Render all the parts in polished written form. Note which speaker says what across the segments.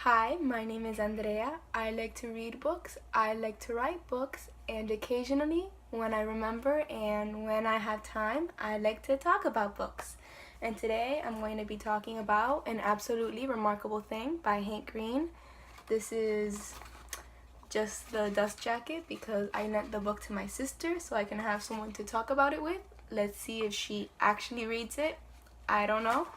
Speaker 1: Hi, my name is Andrea. I like to read books, I like to write books, and occasionally, when I remember and when I have time, I like to talk about books. And today I'm going to be talking about An Absolutely Remarkable Thing by Hank Green. This is just the dust jacket because I lent the book to my sister so I can have someone to talk about it with. Let's see if she actually reads it. I don't know.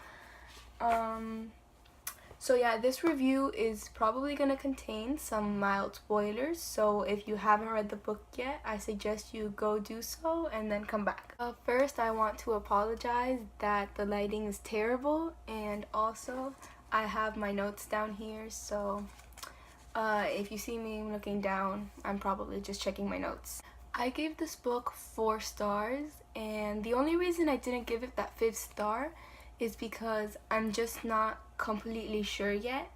Speaker 1: So yeah, this review is probably going to contain some mild spoilers, so if you haven't read the book yet, I suggest you go do so and then come back. First, I want to apologize that the lighting is terrible, and also I have my notes down here, so if you see me looking down, I'm probably just checking my notes. I gave this book 4 stars, and the only reason I didn't give it that 5th star is because I'm just not completely sure yet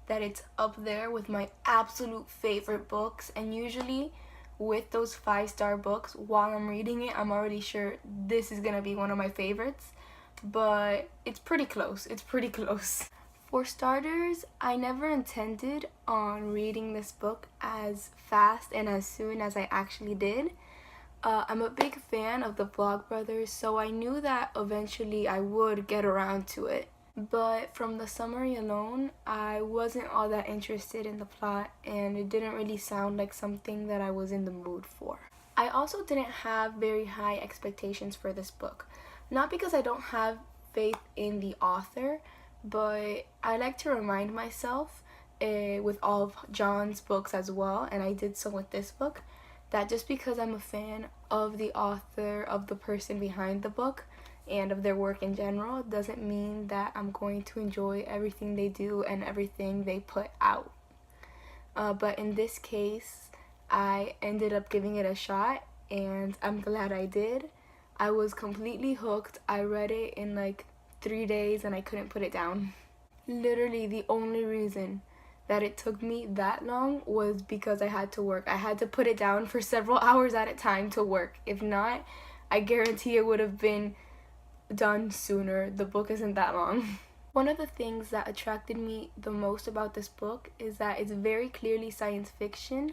Speaker 1: that it's up there with my absolute favorite books, and usually with those 5-star books, while I'm reading it, I'm already sure this is gonna be one of my favorites, but it's pretty close. For starters, I never intended on reading this book as fast and as soon as I actually did. I'm a big fan of the Vlogbrothers, so I knew that eventually I would get around to it. But from the summary alone, I wasn't all that interested in the plot, and it didn't really sound like something that I was in the mood for. I also didn't have very high expectations for this book. Not because I don't have faith in the author, but I like to remind myself with all of John's books as well, and I did so with this book, that just because I'm a fan of the author, of the person behind the book, and of their work in general, doesn't mean that I'm going to enjoy everything they do and everything they put out. But in this case, I ended up giving it a shot, and I'm glad I did. I was completely hooked. I read it in like 3 days and I couldn't put it down. Literally the only reason that it took me that long was because I had to work. I had to put it down for several hours at a time to work. If not, I guarantee it would have been done sooner. The book isn't that long. One of the things that attracted me the most about this book is that it's very clearly science fiction,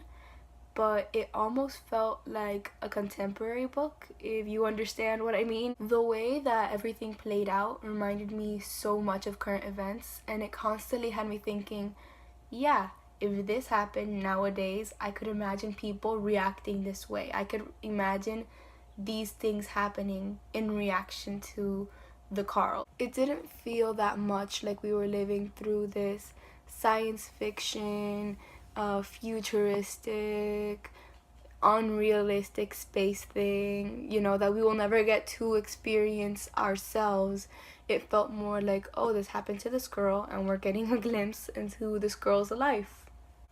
Speaker 1: but it almost felt like a contemporary book, if you understand what I mean. The way that everything played out reminded me so much of current events, and it constantly had me thinking, yeah, if this happened nowadays, I could imagine people reacting this way. I could imagine these things happening in reaction to the Carl. It didn't feel that much like we were living through this science fiction, futuristic, unrealistic space thing, that we will never get to experience ourselves. It felt more like, oh, this happened to this girl and we're getting a glimpse into this girl's life.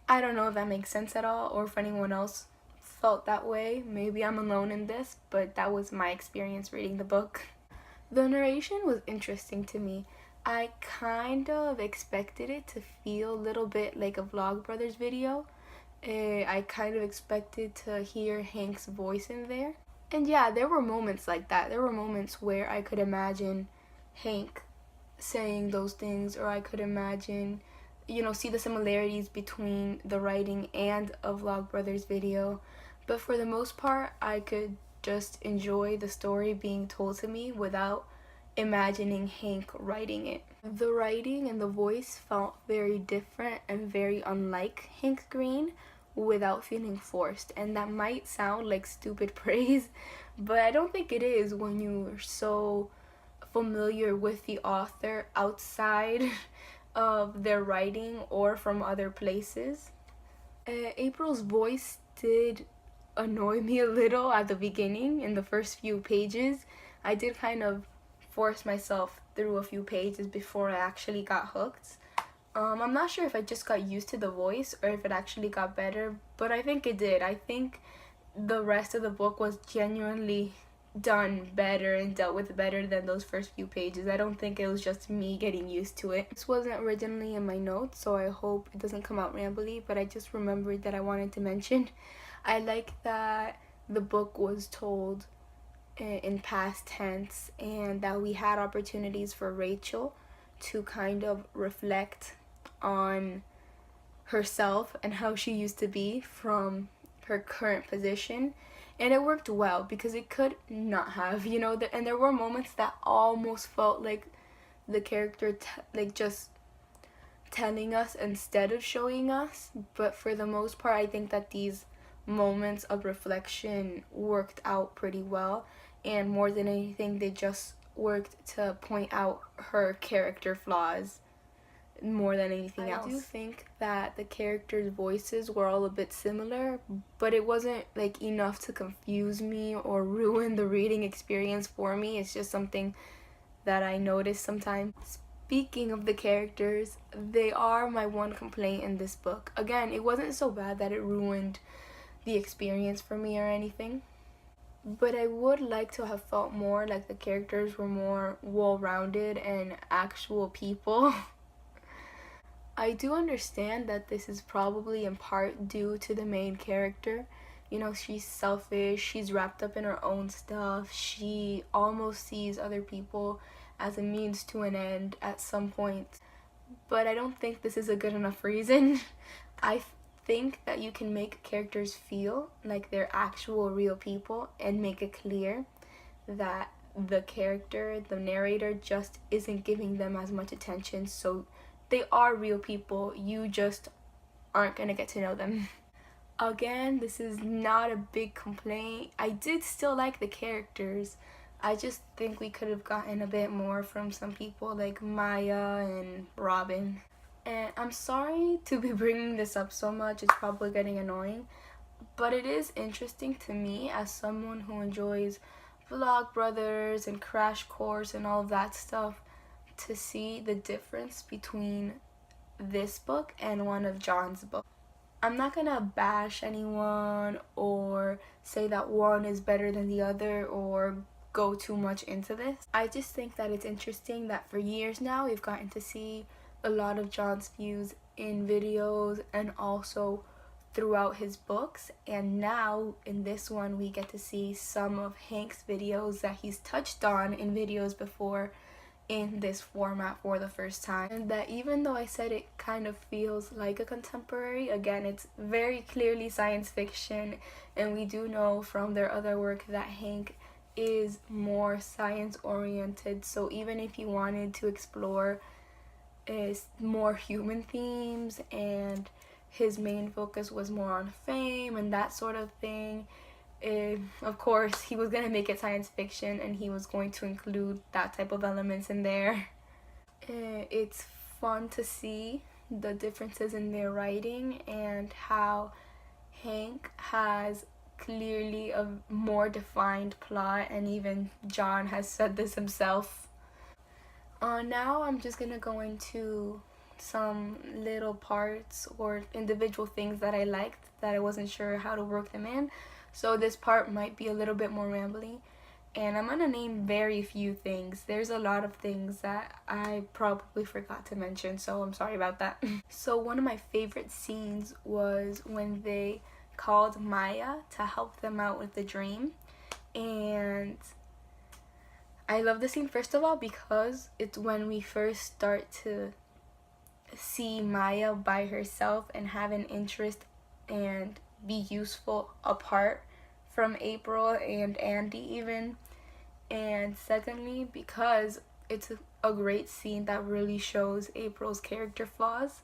Speaker 1: I don't know if that makes sense at all or if anyone else felt that way. Maybe I'm alone in this, but that was my experience reading the book. The narration was interesting to me. I kind of expected it to feel a little bit like a Vlogbrothers video. I kind of expected to hear Hank's voice in there. And yeah, there were moments like that. There were moments where I could imagine Hank saying those things, or I could imagine, see the similarities between the writing and a Vlogbrothers video. But for the most part, I could just enjoy the story being told to me without imagining Hank writing it. The writing and the voice felt very different and very unlike Hank Green without feeling forced, and that might sound like stupid praise, but I don't think it is when you're so familiar with the author outside of their writing or from other places. April's voice did annoy me a little at the beginning. In the first few pages, I did kind of force myself through a few pages before I actually got hooked. I'm not sure if I just got used to the voice or if it actually got better, but I think it did. I think the rest of the book was genuinely done better and dealt with better than those first few pages. I don't think it was just me getting used to it. This wasn't originally in my notes, so I hope it doesn't come out rambly, but I just remembered that I wanted to mention. I like that the book was told in past tense and that we had opportunities for Rachel to kind of reflect on herself and how she used to be from her current position. And it worked well because it could not have, you know, and there were moments that almost felt like the character like just telling us instead of showing us. But for the most part, I think that these moments of reflection worked out pretty well, and more than anything they just worked to point out her character flaws more than anything else. I do think that the characters' voices were all a bit similar, but it wasn't like enough to confuse me or ruin the reading experience for me. It's just something that I notice sometimes. Speaking of the characters, they are my one complaint in this book. Again, it wasn't so bad that it ruined the experience for me or anything, but I would like to have felt more like the characters were more well-rounded and actual people. I do understand that this is probably in part due to the main character. You know, she's selfish, she's wrapped up in her own stuff, she almost sees other people as a means to an end at some point. But I don't think this is a good enough reason. I think that you can make characters feel like they're actual real people and make it clear that the character, the narrator, just isn't giving them as much attention, so they are real people, you just aren't gonna get to know them. Again, this is not a big complaint. I did still like the characters. I just think we could have gotten a bit more from some people like Maya and Robin. And I'm sorry to be bringing this up so much, it's probably getting annoying, but it is interesting to me as someone who enjoys Vlogbrothers and Crash Course and all of that stuff to see the difference between this book and one of John's books. I'm not gonna bash anyone or say that one is better than the other or go too much into this. I just think that it's interesting that for years now we've gotten to see a lot of John's views in videos and also throughout his books, and now in this one we get to see some of Hank's videos that he's touched on in videos before in this format for the first time. And that even though I said it kind of feels like a contemporary, again, it's very clearly science fiction, and we do know from their other work that Hank is more science oriented, so even if you wanted to explore more human themes and his main focus was more on fame and that sort of thing, of course he was going to make it science fiction and he was going to include that type of elements in there. It's fun to see the differences in their writing and how Hank has clearly a more defined plot, and even John has said this himself. Now I'm just gonna go into some little parts or individual things that I liked that I wasn't sure how to work them in. So this part might be a little bit more rambly, and I'm gonna name very few things. There's a lot of things that I probably forgot to mention, so I'm sorry about that. So one of my favorite scenes was when they called Maya to help them out with the dream, and I love the scene first of all because it's when we first start to see Maya by herself and have an interest and be useful apart from April and Andy even. And secondly, because it's a great scene that really shows April's character flaws.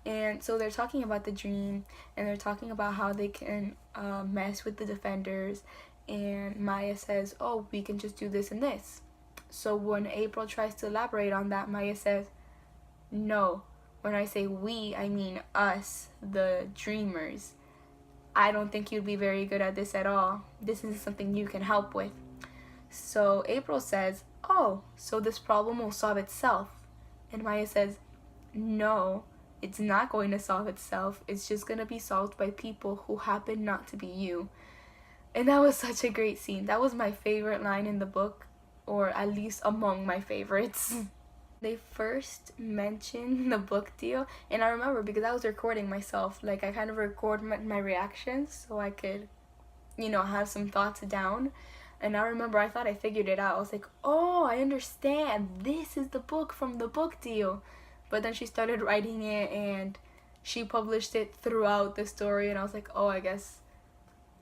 Speaker 1: And so they're talking about the dream and they're talking about how they can mess with the defenders, and Maya says, oh, we can just do this and this. So when April tries to elaborate on that, Maya says, no, when I say we, I mean us, the dreamers. I don't think you'd be very good at this at all. This isn't something you can help with. So April says, oh, so this problem will solve itself. And Maya says, no, it's not going to solve itself. It's just going to be solved by people who happen not to be you. And that was such a great scene. That was my favorite line in the book, or at least among my favorites. They first mentioned the book deal, and I remember because I was recording myself, like I kind of record my reactions so I could, you know, have some thoughts down. And I remember I thought I figured it out. I was like, oh, I understand. This is the book from the book deal. But then she started writing it, and she published it throughout the story, and I was like, oh, I guess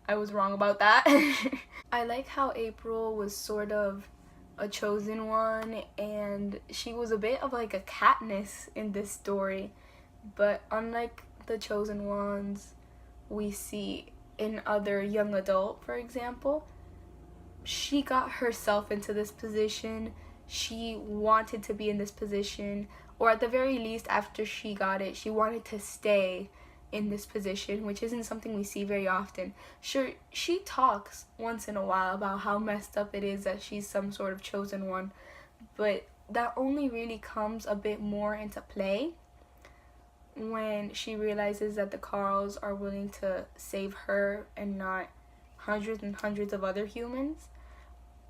Speaker 1: I was wrong about that. I like how April was sort of a chosen one, and she was a bit of like a Katniss in this story, but unlike the chosen ones we see in other young adult, for example, she got herself into this position. She wanted to be in this position, or at the very least, after she got it, she wanted to stay in this position, which isn't something we see very often. Sure, she talks once in a while about how messed up it is that she's some sort of chosen one, but that only really comes a bit more into play when she realizes that the Carls are willing to save her and not hundreds and hundreds of other humans.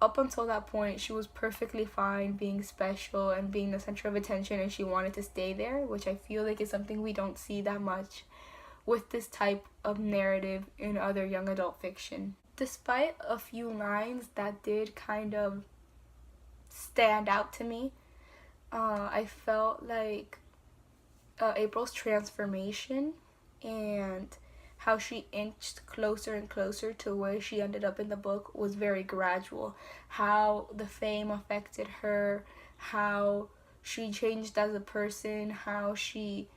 Speaker 1: Up until that point, she was perfectly fine being special and being the center of attention, and she wanted to stay there, which I feel like is something we don't see that much with this type of narrative in other young adult fiction. Despite a few lines that did kind of stand out to me, I felt like April's transformation and how she inched closer and closer to where she ended up in the book was very gradual. How the fame affected her, how she changed as a person, how she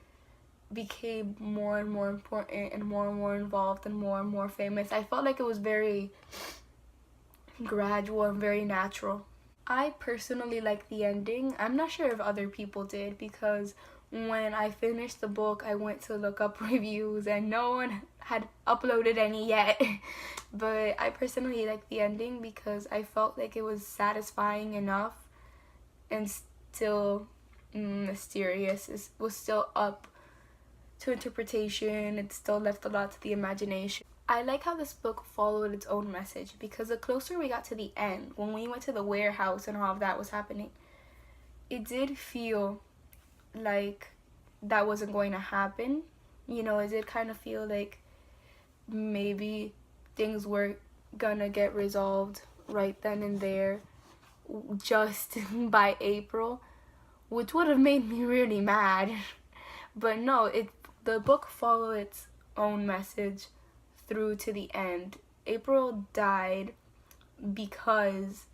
Speaker 1: became more and more important and more involved and more famous. I felt like it was very gradual and very natural. I personally like the ending. I'm not sure if other people did, because when I finished the book, I went to look up reviews and no one had uploaded any yet. But I personally like the ending because I felt like it was satisfying enough and still mysterious. It was still up to interpretation. It still left a lot to the imagination. I like how this book followed its own message, because the closer we got to the end, when we went to the warehouse and all of that was happening, it did feel like that wasn't going to happen. You know, it did kind of feel like maybe things were gonna get resolved right then and there just by April, which would have made me really mad. But no, the book followed its own message through to the end. April died because,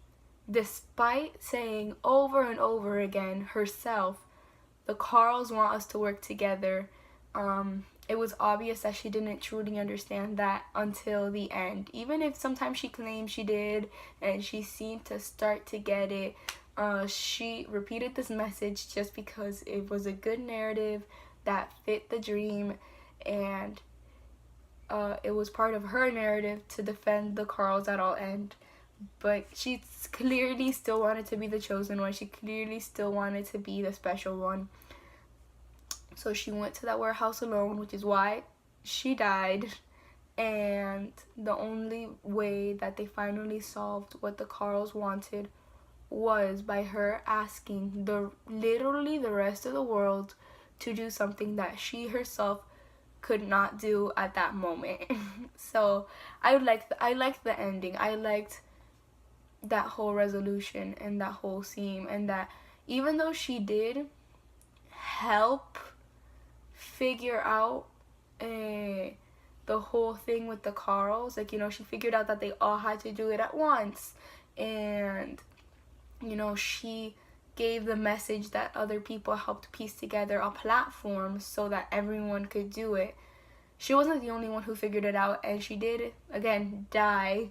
Speaker 1: despite saying over and over again herself, the Carls want us to work together, it was obvious that she didn't truly understand that until the end. Even if sometimes she claimed she did and she seemed to start to get it, she repeated this message just because it was a good narrative that fit the dream, and it was part of her narrative to defend the Carls at all end. But she clearly still wanted to be the chosen one. She clearly still wanted to be the special one. So she went to that warehouse alone, which is why she died. And the only way that they finally solved what the Carls wanted was by her asking literally the rest of the world to do something that she herself could not do at that moment. So I liked the ending. I liked that whole resolution and that whole scene, and that even though she did help figure out the whole thing with the Carls, like, you know, she figured out that they all had to do it at once, and, you know, she gave the message that other people helped piece together a platform so that everyone could do it. She wasn't the only one who figured it out, and she did, again, die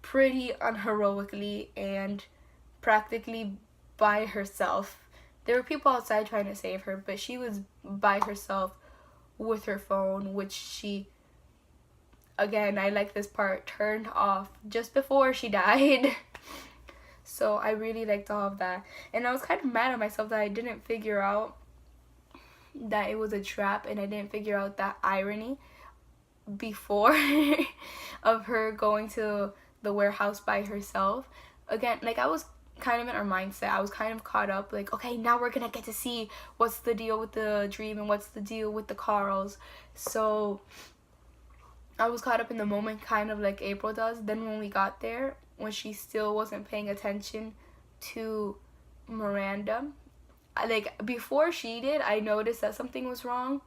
Speaker 1: pretty unheroically and practically by herself. There were people outside trying to save her, but she was by herself with her phone, which she, again, I like this part, turned off just before she died. So I really liked all of that. And I was kind of mad at myself that I didn't figure out that it was a trap, and I didn't figure out that irony before of her going to the warehouse by herself. Again, like, I was kind of in our mindset. I was kind of caught up, like, okay, now we're gonna get to see what's the deal with the dream and what's the deal with the Carls. So I was caught up in the moment, kind of like April does. Then when we got there, when she still wasn't paying attention to Miranda, like, before she did, I noticed that something was wrong,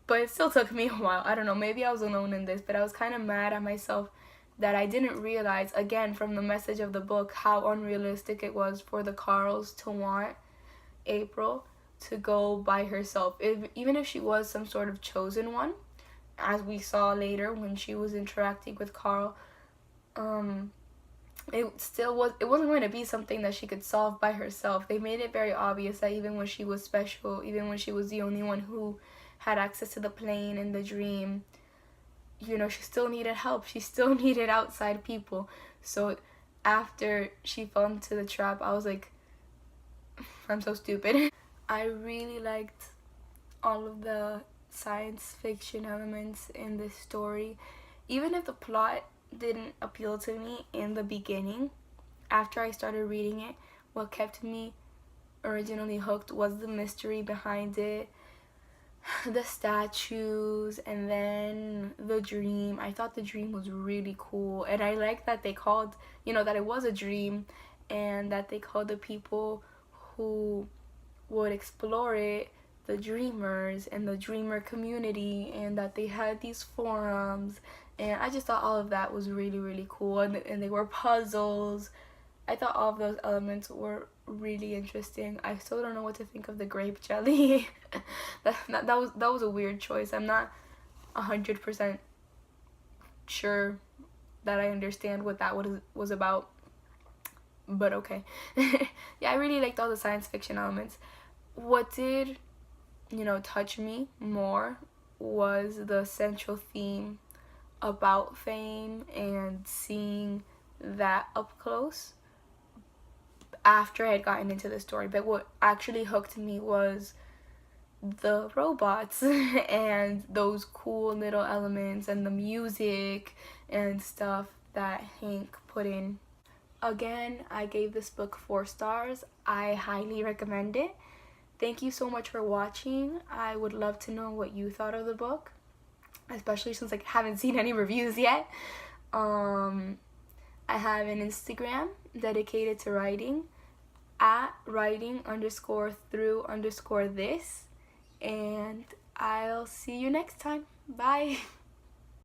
Speaker 1: but it still took me a while. I don't know, maybe I was alone in this, but I was kind of mad at myself that I didn't realize, again, from the message of the book, how unrealistic it was for the Carls to want April to go by herself. Even if she was some sort of chosen one, as we saw later when she was interacting with Carl, it wasn't going to be something that she could solve by herself. They made it very obvious that even when she was special, even when she was the only one who had access to the plane in the dream, you know, she still needed help. She still needed outside people. So after she fell into the trap, I was like, I'm so stupid. I really liked all of the science fiction elements in this story. Even if the plot didn't appeal to me in the beginning, after I started reading it, what kept me originally hooked was the mystery behind it, the statues, and then the dream. I thought the dream was really cool, and I like that they called, you know, that it was a dream, and that they called the people who would explore it the dreamers and the dreamer community, and that they had these forums, and I just thought all of that was really, really cool, and they were puzzles. I thought all of those elements were really interesting. I still don't know what to think of the grape jelly. that was a weird choice. I'm not 100% sure that I understand what that was about, but okay. Yeah, I really liked all the science fiction elements. What did, you know, touch me more was the central theme about fame and seeing that up close after I had gotten into the story. But what actually hooked me was the robots and those cool little elements and the music and stuff that Hank put in. Again, I gave this book 4 stars. I highly recommend it. Thank you so much for watching. I would love to know what you thought of the book, especially since I haven't seen any reviews yet. I have an Instagram dedicated to writing, at writing_through_this, and I'll see you next time. Bye.